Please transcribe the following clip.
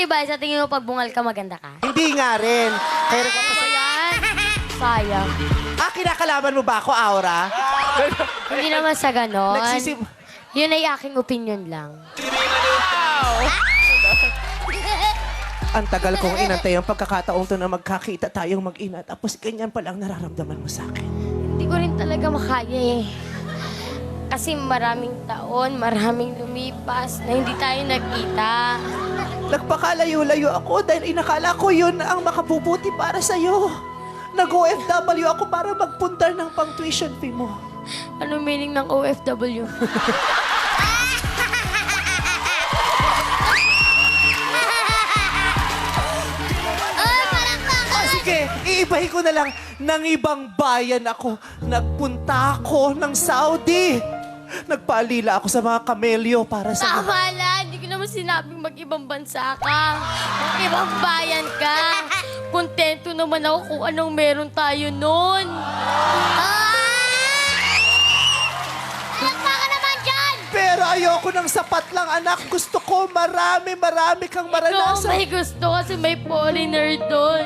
ba, sa tingin mo pag bungal ka, maganda ka? Hindi nga rin. Kaya Ano yan? Sayang. kinakalaban mo ba ako, Aura? Hindi naman sa ganon. Nagsisip... Yun ay aking opinion lang. Ang tagal kong inantay ang pagkakataong to na magkakita tayong mag-ina. Tapos ganyan pa lang nararamdaman mo sa akin. Hindi ko rin talaga makaya eh. Kasi maraming taon, maraming lumipas na hindi tayo nagkita. Nagpakalayo-layo ako dahil inakala ko yun ang makabubuti para sa'yo. Nag-OFW ako para magpundar ng pang-tuition fee mo. Ano meaning ng OFW? Sige, iibahin ko na lang. Nang ibang bayan ako. Nagpunta ako ng Saudi. Nagpaalila ako sa mga kamelyo para sa... Tama na, hindi ko naman sinabing mag-ibang bansa ka. Mag-ibang bayan ka. Kontento naman ako kung anong meron tayo nun. Palakpakan naman dyan! Pero ayoko ng sapat lang, anak. Gusto ko marami kang Ikaw maranasan. may gusto kasi may foreigner doon.